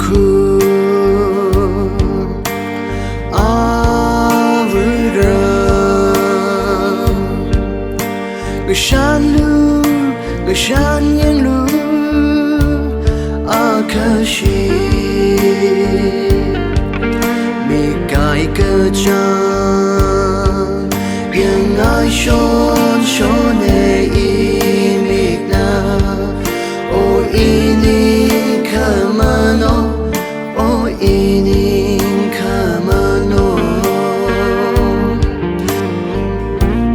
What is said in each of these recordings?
苦阿维热，个山路个山沿路阿可惜，米盖个家，偏爱说说内伊米那，哦伊尼可么诺，哦伊尼可么诺，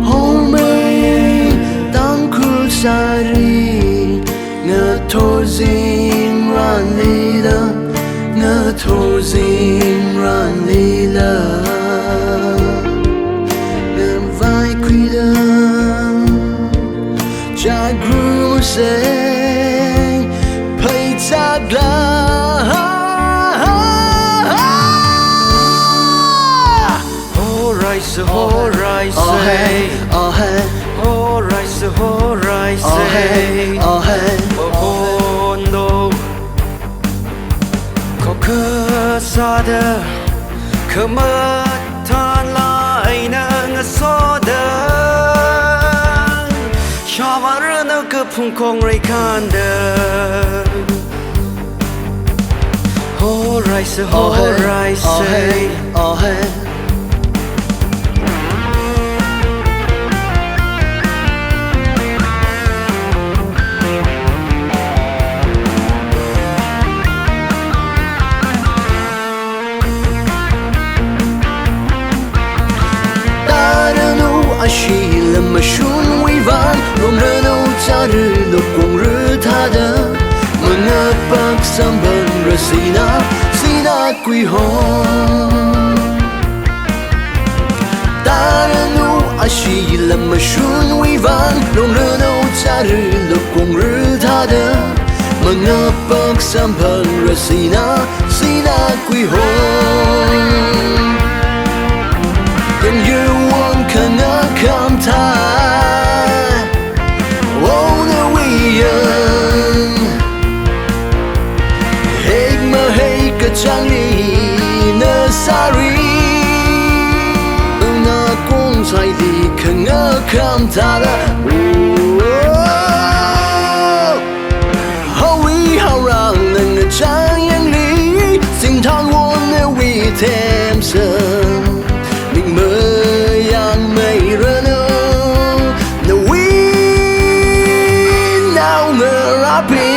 后面当苦萨里，我头心软里了，我头心软里了。จากรู้เสียงไปจากลาโหไรส์โหไรส์โหไรส์โหไรส์โหโหนโดขอคือซาเดอคือเมื่อทานลายนังโซเดอชอบว่าเรื่องนั้นคือพุ่งคงไรคันเดิมโหไรส์โหไรส์อาชีลมาชุนวิวานลมเรือโนจารึลกงหรือท่าเดิมมันเงาปักสัมบันระสีนากุยหอมตาเรนูอาชีลมาชุนวิวานลมเรือโนจารึลกงหรือท่าเดิมมันเงาปักสัมบันระสีนากุยหอมยังยืนวันข้างคำทายโอ้เนวิยังเฮกมาเฮกกะจังลีเนสารีน่ากงใจดีข้างคำทายโอ้ฮาวิฮารังนั่งจังยังลีสิ่งทางวนเนวิเทมเซมิ่งเมื่อยังไม่เรนนวินเอาเมื่อรับพี